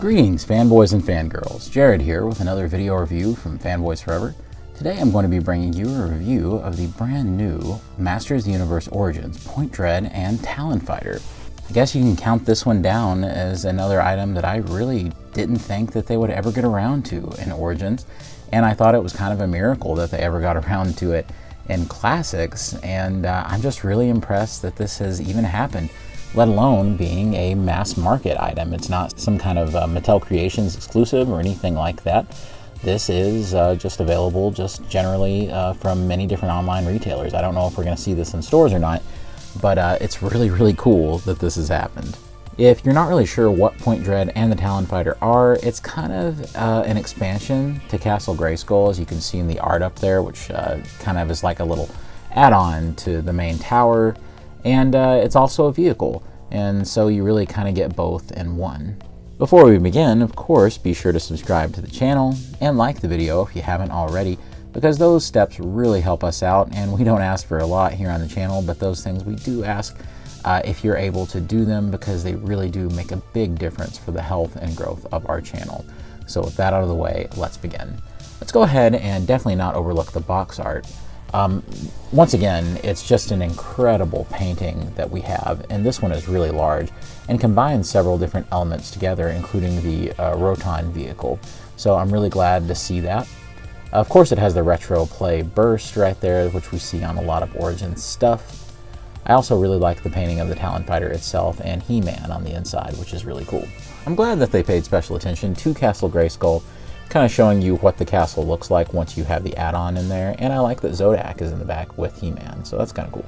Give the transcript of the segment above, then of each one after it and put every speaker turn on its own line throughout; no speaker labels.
Greetings, fanboys and fangirls. Jared here with another video review from Fanboys Forever. Today I'm going to be bringing you a review of the brand new Masters of the Universe Origins Point Dread and Talon Fighter. I guess you can count this one down as another item that I really didn't think that they would ever get around to in Origins, and I thought it was kind of a miracle that they ever got around to it in Classics, and I'm just really impressed that this has even happened, let alone being a mass market item. It's not some kind of Mattel Creations exclusive or anything like that. This is just available just generally from many different online retailers. I don't know if we're going to see this in stores or not, but it's really, really cool that this has happened. If you're not really sure what Point Dread and the Talon Fighter are, it's kind of an expansion to Castle Grayskull, as you can see in the art up there, which kind of is like a little add-on to the main tower. And it's also a vehicle, and so you really kind of get both in one. Before we begin, of course, be sure to subscribe to the channel and like the video if you haven't already, because those steps really help us out, and we don't ask for a lot here on the channel, but those things we do ask if you're able to do them, because they really do make a big difference for the health and growth of our channel. So with that out of the way, let's begin. Let's go ahead and definitely not overlook the box art. Once again, it's just an incredible painting that we have, and this one is really large and combines several different elements together, including the Roton vehicle. So I'm really glad to see that. Of course, it has the retro play burst right there, which we see on a lot of Origins stuff. I also really like the painting of the Talon Fighter itself and He-Man on the inside, which is really cool. I'm glad that they paid special attention to Castle Grayskull, kind of showing you what the castle looks like once you have the add-on in there, and I like that Zodak is in the back with He-Man, so that's kind of cool.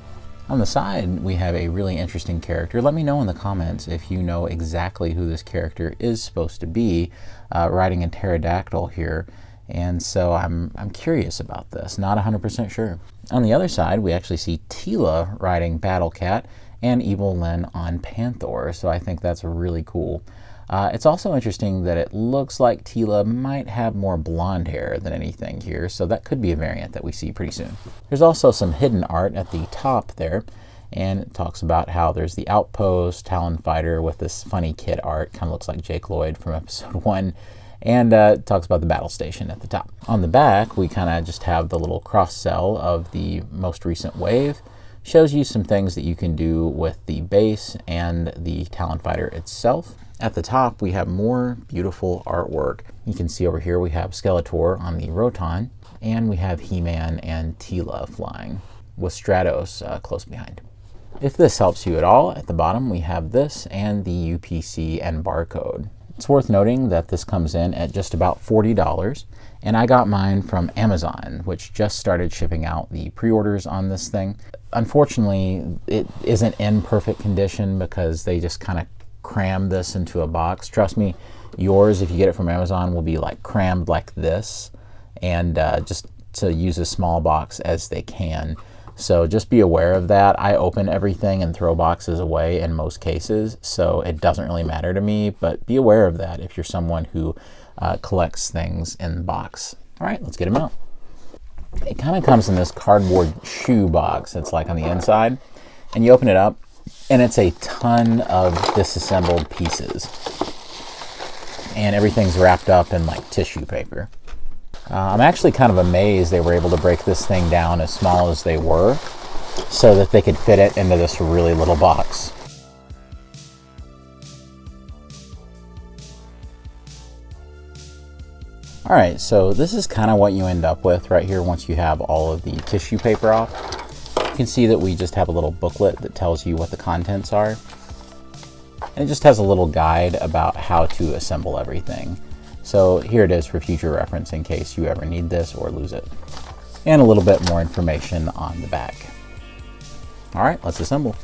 On the side, we have a really interesting character. Let me know in the comments if you know exactly who this character is supposed to be, riding a pterodactyl here, and so I'm curious about this, not 100% sure. On the other side, we actually see Teela riding Battle Cat and Evil Lyn on Panther, so I think that's really cool. It's also interesting that it looks like Teela might have more blonde hair than anything here, so that could be a variant that we see pretty soon. There's also some hidden art at the top there, and it talks about how there's the outpost, Talon Fighter with this funny kid art, kind of looks like Jake Lloyd from episode 1, and it talks about the battle station at the top. On the back, we kind of just have the little cross-sell of the most recent wave. Shows you some things that you can do with the base and the Talon Fighter itself. At the top, we have more beautiful artwork. You can see over here we have Skeletor on the Roton, and we have He-Man and Teela flying, with Stratos close behind. If this helps you at all, at the bottom we have this and the UPC and barcode. It's worth noting that this comes in at just about $40, and I got mine from Amazon, which just started shipping out the pre-orders on this thing. Unfortunately, it isn't in perfect condition because they just kind of cram this into a box. Trust me, yours, if you get it from Amazon, will be like crammed like this, and just to use a small box as they can. So just be aware of that. I open everything and throw boxes away in most cases, so it doesn't really matter to me, but be aware of that if you're someone who collects things in the box. All right, let's get them out. It kind of comes in this cardboard shoe box that's like on the inside, and you open it up, and it's a ton of disassembled pieces, and everything's wrapped up in like tissue paper. I'm actually kind of amazed they were able to break this thing down as small as they were so that they could fit it into this really little box. All right, so this is kind of what you end up with right here once you have all of the tissue paper off. You can see that we just have a little booklet that tells you what the contents are. And it just has a little guide about how to assemble everything. So here it is for future reference in case you ever need this or lose it. And a little bit more information on the back. All right, let's assemble.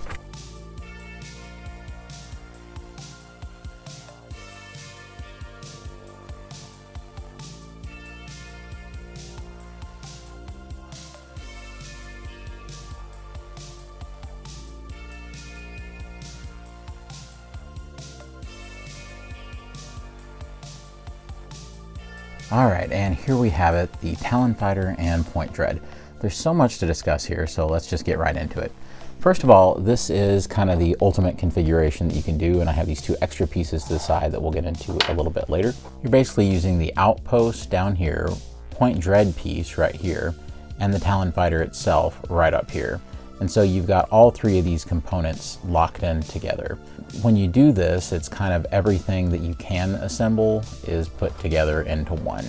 Alright, and here we have it, the Talon Fighter and Point Dread. There's so much to discuss here, so let's just get right into it. First of all, this is kind of the ultimate configuration that you can do, and I have these two extra pieces to the side that we'll get into a little bit later. You're basically using the outpost down here, point dread piece right here, and the Talon Fighter itself right up here. And so you've got all three of these components locked in together. When you do this, it's kind of everything that you can assemble is put together into one.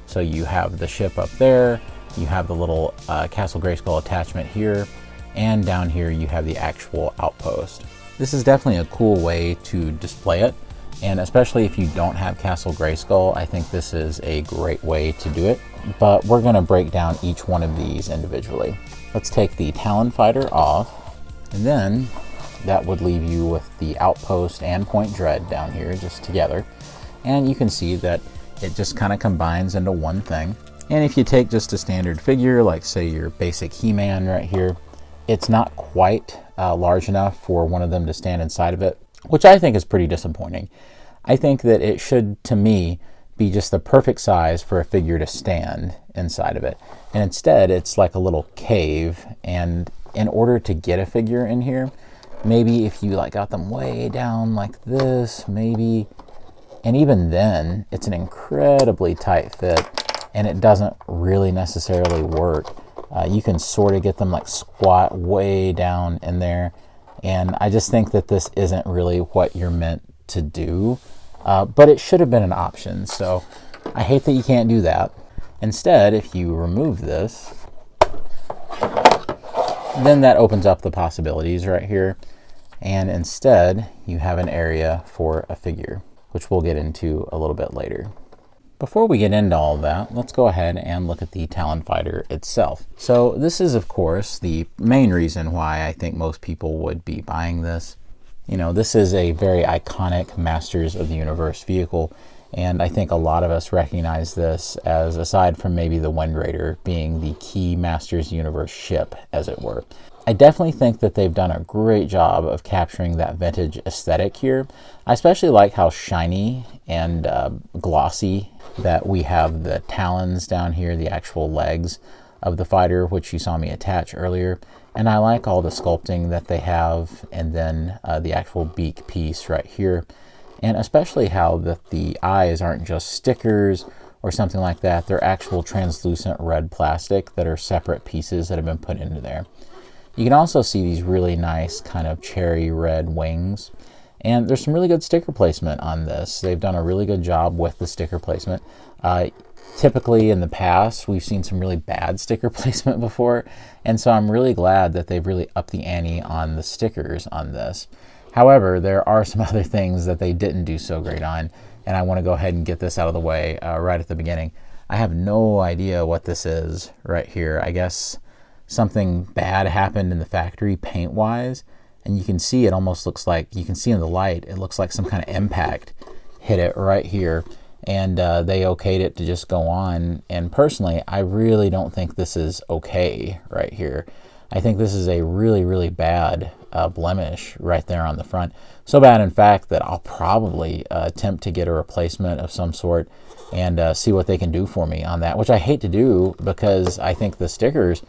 So you have the ship up there, you have the little Castle Grayskull attachment here, and down here you have the actual outpost. This is definitely a cool way to display it, and especially if you don't have Castle Grayskull, I think this is a great way to do it. But we're going to break down each one of these individually. Let's take the Talon Fighter off, and then that would leave you with the outpost and point dread down here just together. And you can see that it just kind of combines into one thing. And if you take just a standard figure, like say your basic He-Man right here, it's not quite large enough for one of them to stand inside of it, which I think is pretty disappointing. I think that it should, to me, be just the perfect size for a figure to stand inside of it. And instead, it's like a little cave, and in order to get a figure in here, maybe if you like got them way down like this, maybe, and even then, it's an incredibly tight fit, and it doesn't really necessarily work. You can sort of get them like squat way down in there, and I just think that this isn't really what you're meant to do. But it should have been an option, so I hate that you can't do that. Instead, if you remove this, then that opens up the possibilities right here, and instead you have an area for a figure, which we'll get into a little bit later. Before we get into all of that, let's go ahead and look at the Talon Fighter itself. So this is, of course, the main reason why I think most people would be buying this. You know, this is a very iconic Masters of the Universe vehicle, and I think a lot of us recognize this as, aside from maybe the Wind Raider being the key Masters Universe ship, as it were. I definitely think that they've done a great job of capturing that vintage aesthetic here. I especially like how shiny and glossy that we have the talons down here, the actual legs of the fighter, which you saw me attach earlier. And I like all the sculpting that they have, and then the actual beak piece right here. And especially how the eyes aren't just stickers or something like that. They're actual translucent red plastic that are separate pieces that have been put into there. You can also see these really nice kind of cherry red wings. And there's some really good sticker placement on this. They've done a really good job with the sticker placement. Typically in the past, we've seen some really bad sticker placement before, and so I'm really glad that they've really upped the ante on the stickers on this. However, there are some other things that they didn't do so great on, and I want to go ahead and get this out of the way right at the beginning. I have no idea what this is right here. I guess something bad happened in the factory paint-wise, and you can see it almost looks like, you can see in the light, it looks like some kind of impact hit it right here. And they okayed it to just go on. And personally, I really don't think this is okay right here. I think this is a really, really bad blemish right there on the front. So bad, in fact, that I'll probably attempt to get a replacement of some sort and see what they can do for me on that, which I hate to do because I think the stickers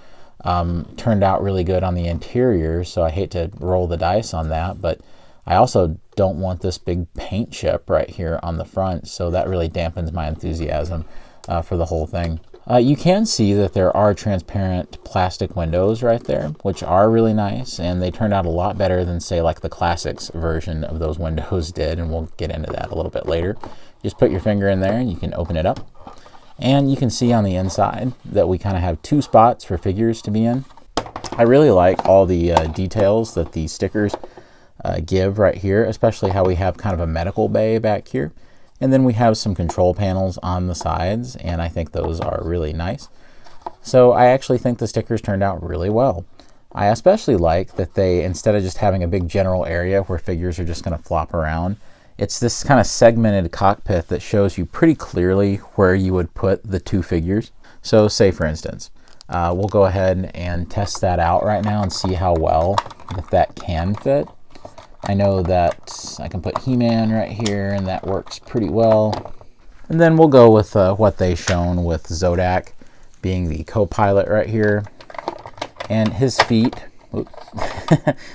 turned out really good on the interior. So I hate to roll the dice on that, but I also don't want this big paint chip right here on the front, so that really dampens my enthusiasm for the whole thing. You can see that there are transparent plastic windows right there, which are really nice, and they turned out a lot better than, say, like the Classics version of those windows did, and we'll get into that a little bit later. Just put your finger in there and you can open it up. And you can see on the inside that we kind of have two spots for figures to be in. I really like all the details that the stickers give right here, especially how we have kind of a medical bay back here. And then we have some control panels on the sides, and I think those are really nice. So I actually think the stickers turned out really well. I especially like that they, instead of just having a big general area where figures are just going to flop around, it's this kind of segmented cockpit that shows you pretty clearly where you would put the two figures. So say for instance, we'll go ahead and test that out right now and see how well that can fit. I know that I can put He-Man right here, and that works pretty well. And then we'll go with what they've shown with Zodak being the co-pilot right here. And his feet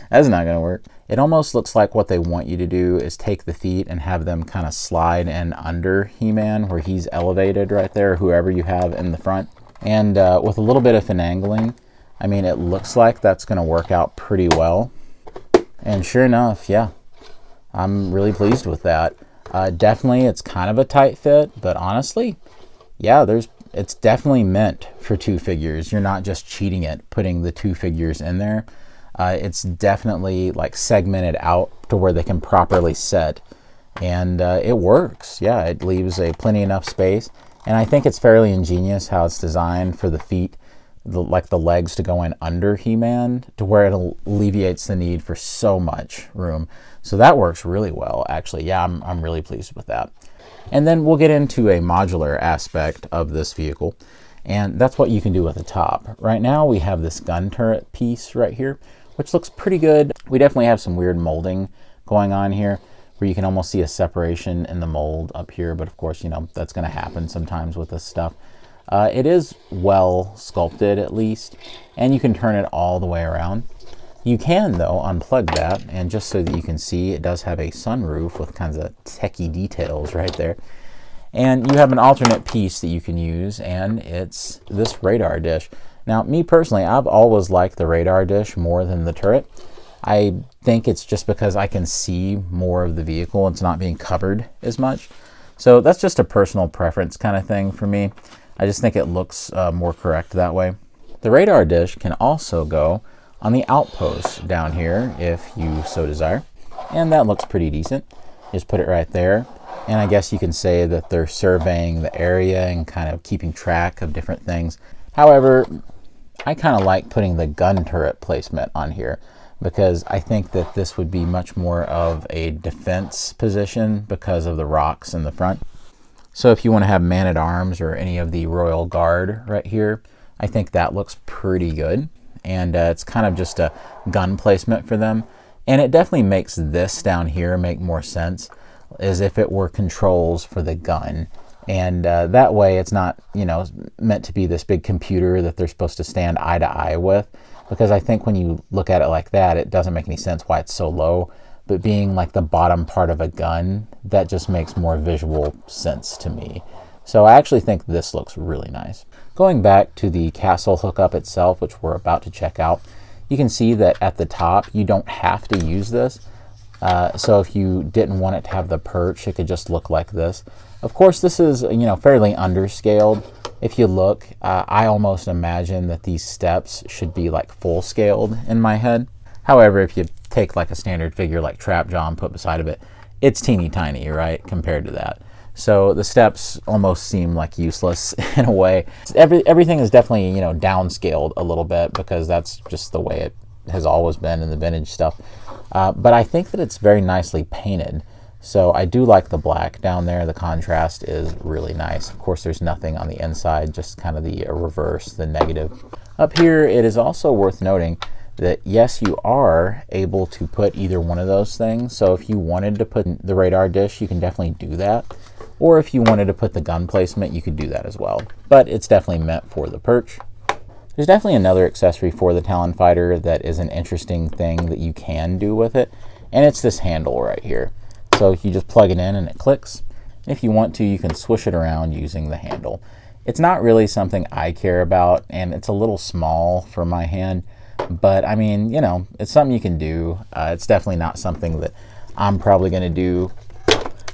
That's not gonna work. It almost looks like what they want you to do is take the feet and have them kind of slide in under He-Man where he's elevated right there, whoever you have in the front. And with a little bit of finagling, I mean, it looks like that's gonna work out pretty well. And sure enough, yeah, I'm really pleased with that. Definitely, it's kind of a tight fit, but honestly, yeah, it's definitely meant for 2 figures. You're not just cheating it, putting the 2 figures in there. It's definitely like segmented out to where they can properly set, and it works. Yeah, it leaves plenty enough space, and I think it's fairly ingenious how it's designed for the feet, like the legs to go in under He-Man, to where it alleviates the need for so much room. So that works really well, actually. Yeah, I'm really pleased with that. And then we'll get into a modular aspect of this vehicle, and that's what you can do with the top. Right now we have this gun turret piece right here, which looks pretty good. We definitely have some weird molding going on here, where you can almost see a separation in the mold up here, but of course, you know, that's going to happen sometimes with this stuff. It is well sculpted, at least, and you can turn it all the way around. You can, though, unplug that, and just so that you can see, it does have a sunroof with kinds of techie details right there. And you have an alternate piece that you can use, and it's this radar dish. Now, me personally, I've always liked the radar dish more than the turret. I think it's just because I can see more of the vehicle. It's not being covered as much. So that's just a personal preference kind of thing for me. I just think it looks more correct that way. The radar dish can also go on the outpost down here if you so desire, and that looks pretty decent. Just put it right there, and I guess you can say that they're surveying the area and kind of keeping track of different things. However, I kind of like putting the gun turret placement on here because I think that this would be much more of a defense position because of the rocks in the front. So if you want to have man-at-arms or any of the Royal Guard right here, I think that looks pretty good. And it's kind of just a gun placement for them. And it definitely makes this down here make more sense as if it were controls for the gun. And that way it's not, you know, meant to be this big computer that they're supposed to stand eye to eye with. Because I think when you look at it like that, it doesn't make any sense why it's so low. But being like the bottom part of a gun, that just makes more visual sense to me. So I actually think this looks really nice. Going back to the castle hookup itself, which we're about to check out, you can see that at the top, you don't have to use this. So if you didn't want it to have the perch, it could just look like this. Of course, this is, you know, fairly underscaled. If you look, I almost imagine that these steps should be like full scaled in my head. However, if you take like a standard figure like Trap Jaw and put beside of it, it's teeny tiny, right, compared to that. So the steps almost seem like useless in a way. Everything is definitely, you know, downscaled a little bit because that's just the way it has always been in the vintage stuff. But I think that it's very nicely painted. So I do like the black down there. The contrast is really nice. Of course, there's nothing on the inside, just kind of the reverse, the negative. Up here, it is also worth noting that yes, you are able to put either one of those things. So if you wanted to put the radar dish, you can definitely do that. Or if you wanted to put the gun placement, you could do that as well. But it's definitely meant for the perch. There's definitely another accessory for the Talon Fighter that is an interesting thing that you can do with it, and it's this handle right here. So you just plug it in and it clicks. If you want to, you can swish it around using the handle. It's not really something I care about, and it's a little small for my hand, but I mean, you know, it's something you can do. It's definitely not something that I'm probably going to do.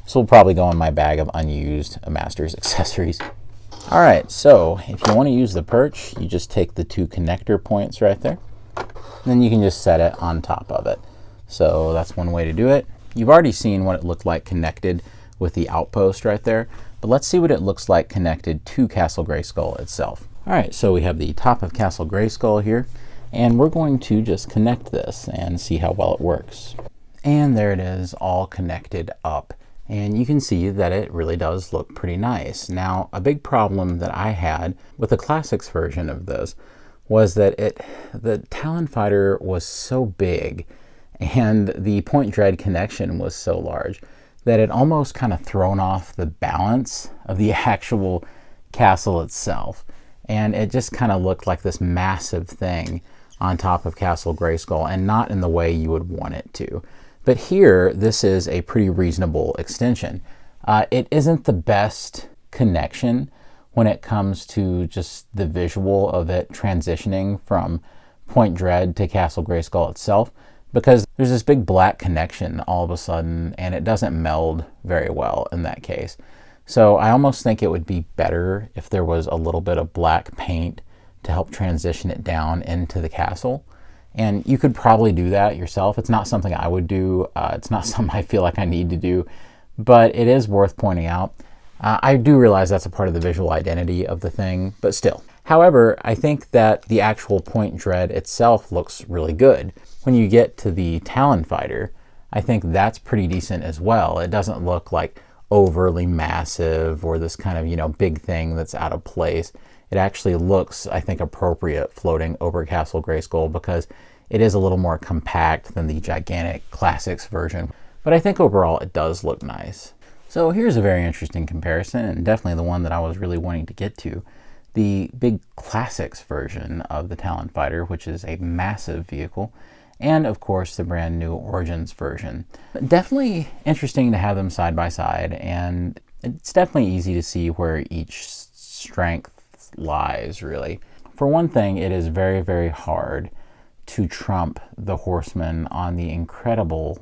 This will probably go in my bag of unused Masters accessories. All right, so if you want to use the perch, you just take the 2 connector points right there. Then you can just set it on top of it. So that's one way to do it. You've already seen what it looked like connected with the outpost right there, but let's see what it looks like connected to Castle Grayskull itself. All right, so we have the top of Castle Grayskull here, and we're going to just connect this and see how well it works. And there it is, all connected up. And you can see that it really does look pretty nice. Now, a big problem that I had with the Classics version of this was that the Talon Fighter was so big and the point dread connection was so large that it almost kind of thrown off the balance of the actual castle itself. And it just kind of looked like this massive thing on top of Castle Grayskull, and not in the way you would want it to. But here, this is a pretty reasonable extension. It isn't the best connection when it comes to just the visual of it transitioning from Point Dread to Castle Grayskull itself, because there's this big black connection all of a sudden, and it doesn't meld very well in that case. So I almost think it would be better if there was a little bit of black paint to help transition it down into the castle. And you could probably do that yourself. It's not something I would do. It's not something I feel like I need to do, but it is worth pointing out. I do realize that's a part of the visual identity of the thing, but still. However, I think that the actual Point Dread itself looks really good. When you get to the Talon Fighter, I think that's pretty decent as well. It doesn't look like overly massive or this kind of, you know, big thing that's out of place. It actually looks, I think, appropriate floating over Castle Grayskull because it is a little more compact than the gigantic Classics version. But I think overall it does look nice. So here's a very interesting comparison, and definitely the one that I was really wanting to get to. The big Classics version of the Talon Fighter, which is a massive vehicle, and of course the brand new Origins version. Definitely interesting to have them side by side, and it's definitely easy to see where each strength lies, really. For one thing, it is very, very hard to trump the Horseman on the incredible,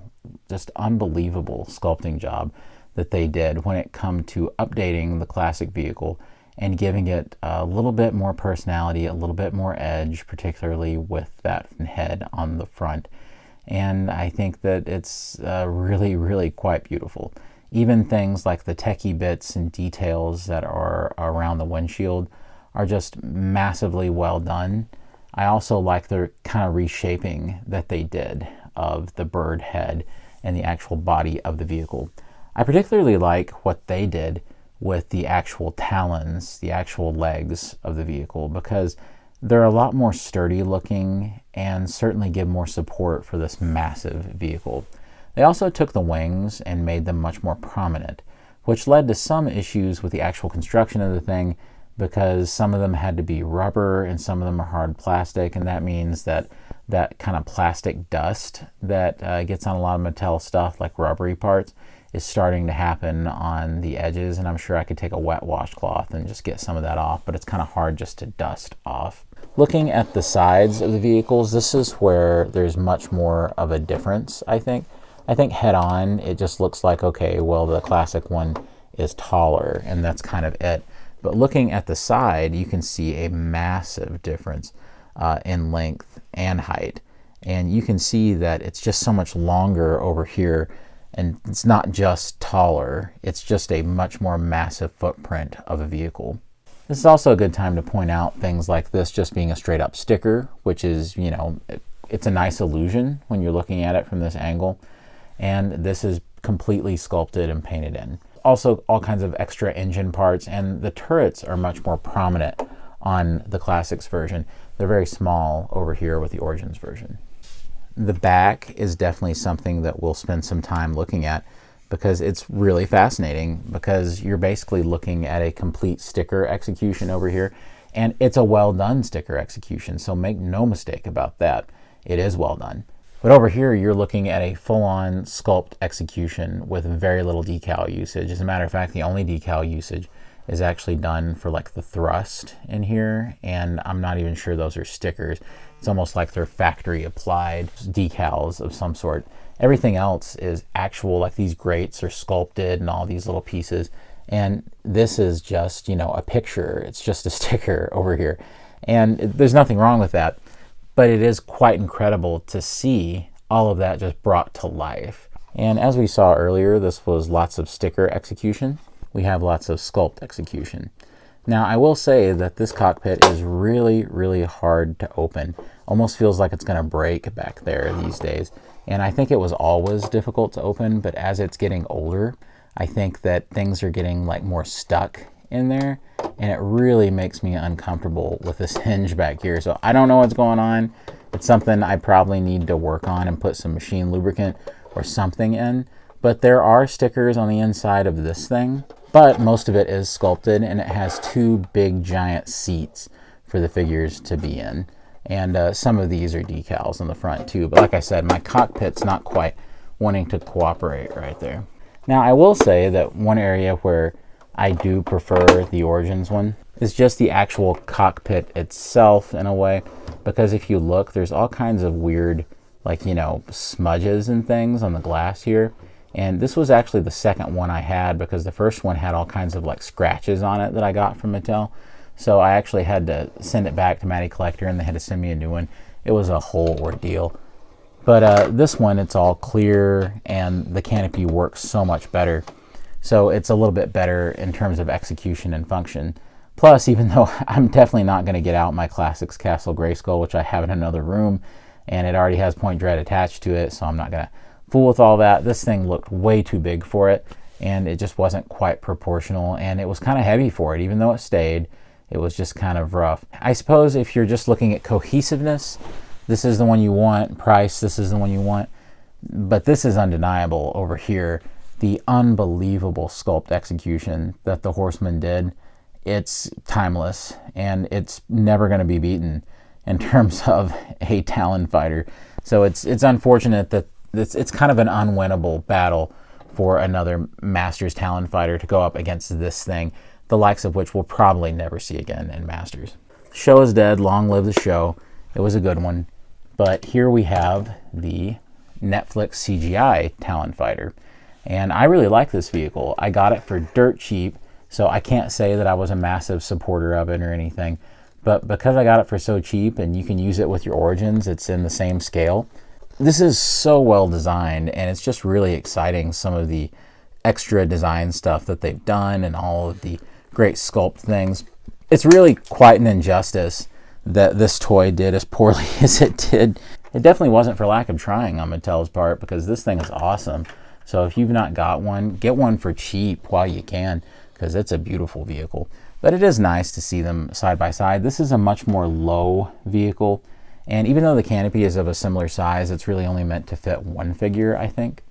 just unbelievable sculpting job that they did when it come to updating the classic vehicle and giving it a little bit more personality, a little bit more edge, particularly with that head on the front. And I think that it's really, really quite beautiful. Even things like the techie bits and details that are around the windshield are just massively well done. I also like the kind of reshaping that they did of the bird head and the actual body of the vehicle. I particularly like what they did with the actual talons, the actual legs of the vehicle, because they're a lot more sturdy looking and certainly give more support for this massive vehicle. They also took the wings and made them much more prominent, which led to some issues with the actual construction of the thing, because some of them had to be rubber and some of them are hard plastic, and that means that that kind of plastic dust that gets on a lot of Mattel stuff, like rubbery parts, is starting to happen on the edges, and I'm sure I could take a wet washcloth and just get some of that off, but it's kind of hard just to dust off. Looking at the sides of the vehicles, this is where there's much more of a difference, I think. I think head on, it just looks like, okay, well, the classic one is taller, and that's kind of it. But looking at the side, you can see a massive difference in length and height. And you can see that it's just so much longer over here, and it's not just taller, it's just a much more massive footprint of a vehicle. This is also a good time to point out things like this just being a straight up sticker, which is, you know, it's a nice illusion when you're looking at it from this angle. And this is completely sculpted and painted in. Also, all kinds of extra engine parts, and the turrets are much more prominent on the Classics version. They're very small over here with the Origins version. The back is definitely something that we'll spend some time looking at, because it's really fascinating, because you're basically looking at a complete sticker execution over here, and it's a well done sticker execution, so make no mistake about that. It is well done. But over here, you're looking at a full-on sculpt execution with very little decal usage. As a matter of fact, the only decal usage is actually done for like the thrust in here, and I'm not even sure those are stickers. It's almost like they're factory applied decals of some sort. Everything else is actual, like these grates are sculpted and all these little pieces. And this is just, you know, a picture. It's just a sticker over here. And there's nothing wrong with that. But it is quite incredible to see all of that just brought to life. And as we saw earlier, this was lots of sticker execution. We have lots of sculpt execution. Now, I will say that this cockpit is really, really hard to open. Almost feels like it's going to break back there these days. And I think it was always difficult to open, but as it's getting older, I think that things are getting like more stuck in there, and it really makes me uncomfortable with this hinge back here. So I don't know what's going on. It's something I probably need to work on and put some machine lubricant or something in. But there are stickers on the inside of this thing, but most of it is sculpted, and it has two big giant seats for the figures to be in. And some of these are decals on the front too. But like I said, my cockpit's not quite wanting to cooperate right there. Now, I will say that one area where I do prefer the Origins one is just the actual cockpit itself in a way. Because if you look, there's all kinds of weird, like, you know, smudges and things on the glass here. And this was actually the second one I had, because the first one had all kinds of like scratches on it that I got from Mattel. So I actually had to send it back to Matty Collector, and they had to send me a new one. It was a whole ordeal. But this one, it's all clear, and the canopy works so much better. So it's a little bit better in terms of execution and function. Plus, even though I'm definitely not going to get out my Classics Castle Grayskull, which I have in another room, and it already has Point Dread attached to it, so I'm not going to fool with all that. This thing looked way too big for it, and it just wasn't quite proportional, and it was kind of heavy for it. Even though it stayed, it was just kind of rough. I suppose if you're just looking at cohesiveness, this is the one you want. Price, this is the one you want. But this is undeniable over here. The unbelievable sculpt execution that the Horseman did, it's timeless, and it's never going to be beaten in terms of a Talon Fighter. So it's unfortunate that it's kind of an unwinnable battle for another Masters Talon Fighter to go up against this thing, the likes of which we'll probably never see again in Masters. Show is dead, long live the show. It was a good one. But here we have the Netflix CGI Talon Fighter. And I really like this vehicle. I got it for dirt cheap, so I can't say that I was a massive supporter of it or anything. But because I got it for so cheap, and you can use it with your Origins, it's in the same scale. This is so well designed, and it's just really exciting, some of the extra design stuff that they've done and all of the great sculpt things. It's really quite an injustice that this toy did as poorly as it did. It definitely wasn't for lack of trying on Mattel's part, because this thing is awesome. So if you've not got one, get one for cheap while you can, because it's a beautiful vehicle. But it is nice to see them side by side. This is a much more low vehicle, and even though the canopy is of a similar size, it's really only meant to fit one figure, I think.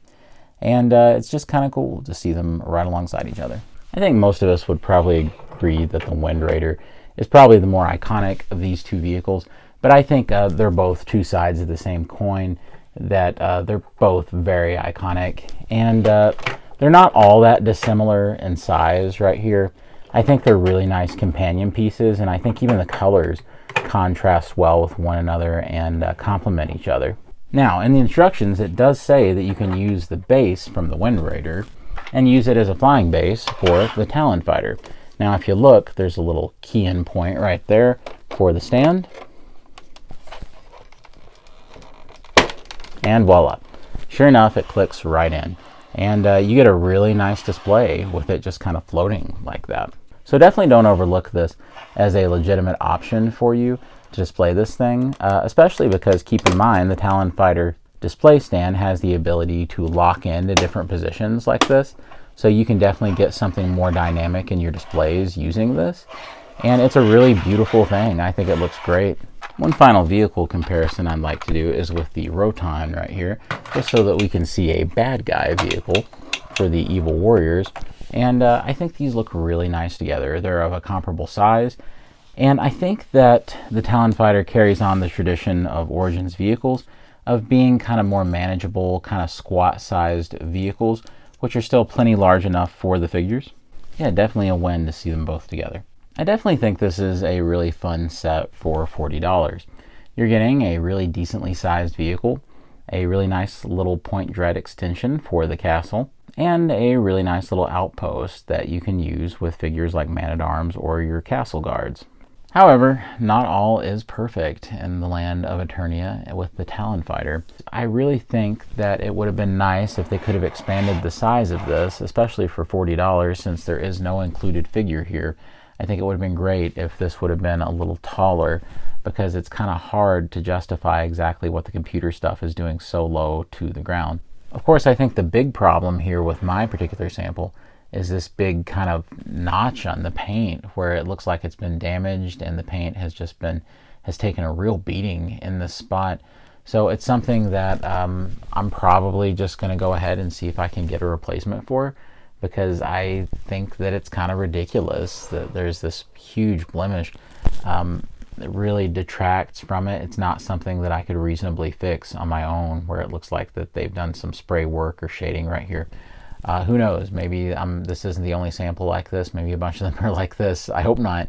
And it's just kind of cool to see them right alongside each other. I think most of us would probably agree that the Wind Raider is probably the more iconic of these two vehicles, but I think they're both two sides of the same coin, that they're both very iconic, and they're not all that dissimilar in size right here. I think they're really nice companion pieces, and I think even the colors contrast well with one another and complement each other. Now, in the instructions, it does say that you can use the base from the Wind Raider and use it as a flying base for the Talon Fighter. Now, if you look, there's a little key-in point right there for the stand. And voila. Sure enough, it clicks right in. And you get a really nice display with it just kind of floating like that. So definitely don't overlook this as a legitimate option for you to display this thing, especially because, keep in mind, the Talon Fighter display stand has the ability to lock into different positions like this. So you can definitely get something more dynamic in your displays using this. And it's a really beautiful thing. I think it looks great. One final vehicle comparison I'd like to do is with the Roton right here, just so that we can see a bad guy vehicle for the Evil Warriors. And I think these look really nice together. They're of a comparable size. And I think that the Talon Fighter carries on the tradition of Origins vehicles of being kind of more manageable, kind of squat-sized vehicles, which are still plenty large enough for the figures. Yeah, definitely a win to see them both together. I definitely think this is a really fun set for $40. You're getting a really decently sized vehicle, a really nice little Point Dread extension for the castle, and a really nice little outpost that you can use with figures like Man-at-Arms or your castle guards. However, not all is perfect in the land of Eternia with the Talon Fighter. I really think that it would have been nice if they could have expanded the size of this, especially for $40, since there is no included figure here. I think it would have been great if this would have been a little taller, because it's kind of hard to justify exactly what the computer stuff is doing so low to the ground. Of course, I think the big problem here with my particular sample is this big kind of notch on the paint where it looks like it's been damaged and the paint has taken a real beating in this spot. So it's something that I'm probably just going to go ahead and see if I can get a replacement for, because I think that it's kind of ridiculous that there's this huge blemish. it really detracts from it. It's not something that I could reasonably fix on my own, where it looks like that they've done some spray work or shading right here. Who knows? Maybe this isn't the only sample like this. Maybe a bunch of them are like this. I hope not.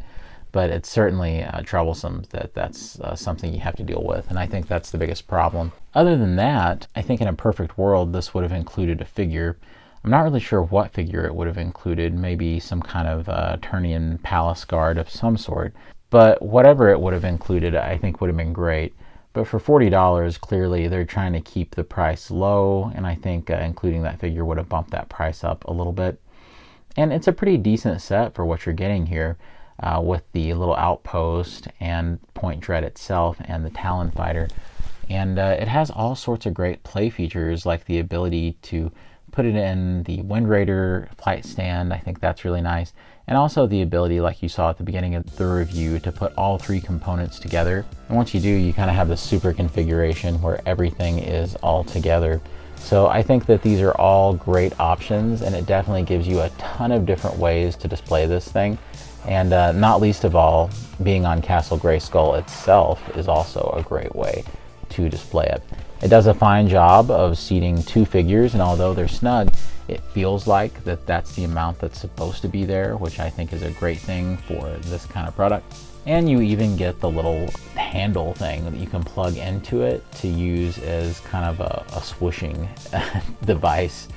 But it's certainly troublesome that that's something you have to deal with. And I think that's the biggest problem. Other than that, I think in a perfect world, this would have included a figure. I'm not really sure what figure it would have included. Maybe some kind of Eternian palace guard of some sort. But whatever it would have included, I think would have been great. But for $40, clearly they're trying to keep the price low, and I think including that figure would have bumped that price up a little bit. And it's a pretty decent set for what you're getting here, with the little outpost and Point Dread itself and the Talon Fighter. And it has all sorts of great play features, like the ability to put it in the Wind Raider flight stand. I think that's really nice. And also the ability, like you saw at the beginning of the review, to put all three components together. And once you do, you kind of have this super configuration where everything is all together. So I think that these are all great options, and it definitely gives you a ton of different ways to display this thing. And not least of all, being on Castle Grayskull itself is also a great way to display it. It does a fine job of seating two figures, and although they're snug, it feels like that's the amount that's supposed to be there, which I think is a great thing for this kind of product. And you even get the little handle thing that you can plug into it to use as kind of a swooshing device.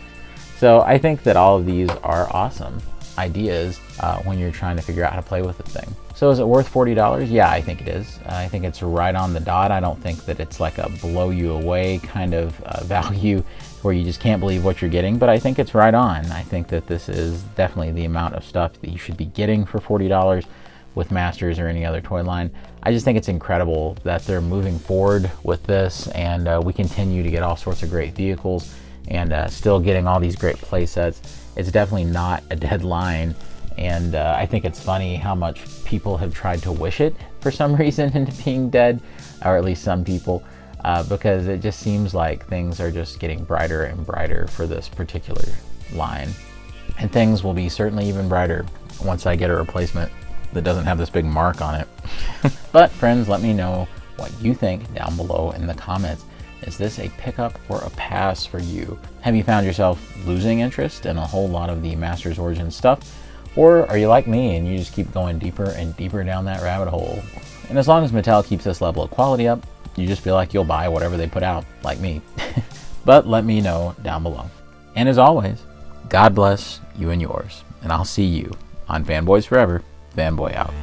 So I think that all of these are awesome ideas when you're trying to figure out how to play with the thing. So is it worth $40? Yeah, I think it is. I think it's right on the dot. I don't think that it's like a blow you away kind of value where you just can't believe what you're getting, but I think it's right on. I think that this is definitely the amount of stuff that you should be getting for $40 with Masters or any other toy line. I just think it's incredible that they're moving forward with this, and we continue to get all sorts of great vehicles and still getting all these great play sets. It's definitely not a dead line, and I think it's funny how much people have tried to wish it for some reason into being dead, or at least some people, because it just seems like things are just getting brighter and brighter for this particular line. And things will be certainly even brighter once I get a replacement that doesn't have this big mark on it. But friends, let me know what you think down below in the comments. Is this a pickup or a pass for you? Have you found yourself losing interest in a whole lot of the Masters Origins stuff? Or are you like me and you just keep going deeper and deeper down that rabbit hole? And as long as Mattel keeps this level of quality up, you just feel like you'll buy whatever they put out, like me. But let me know down below. And as always, God bless you and yours. And I'll see you on Fanboys Forever. Fanboy out.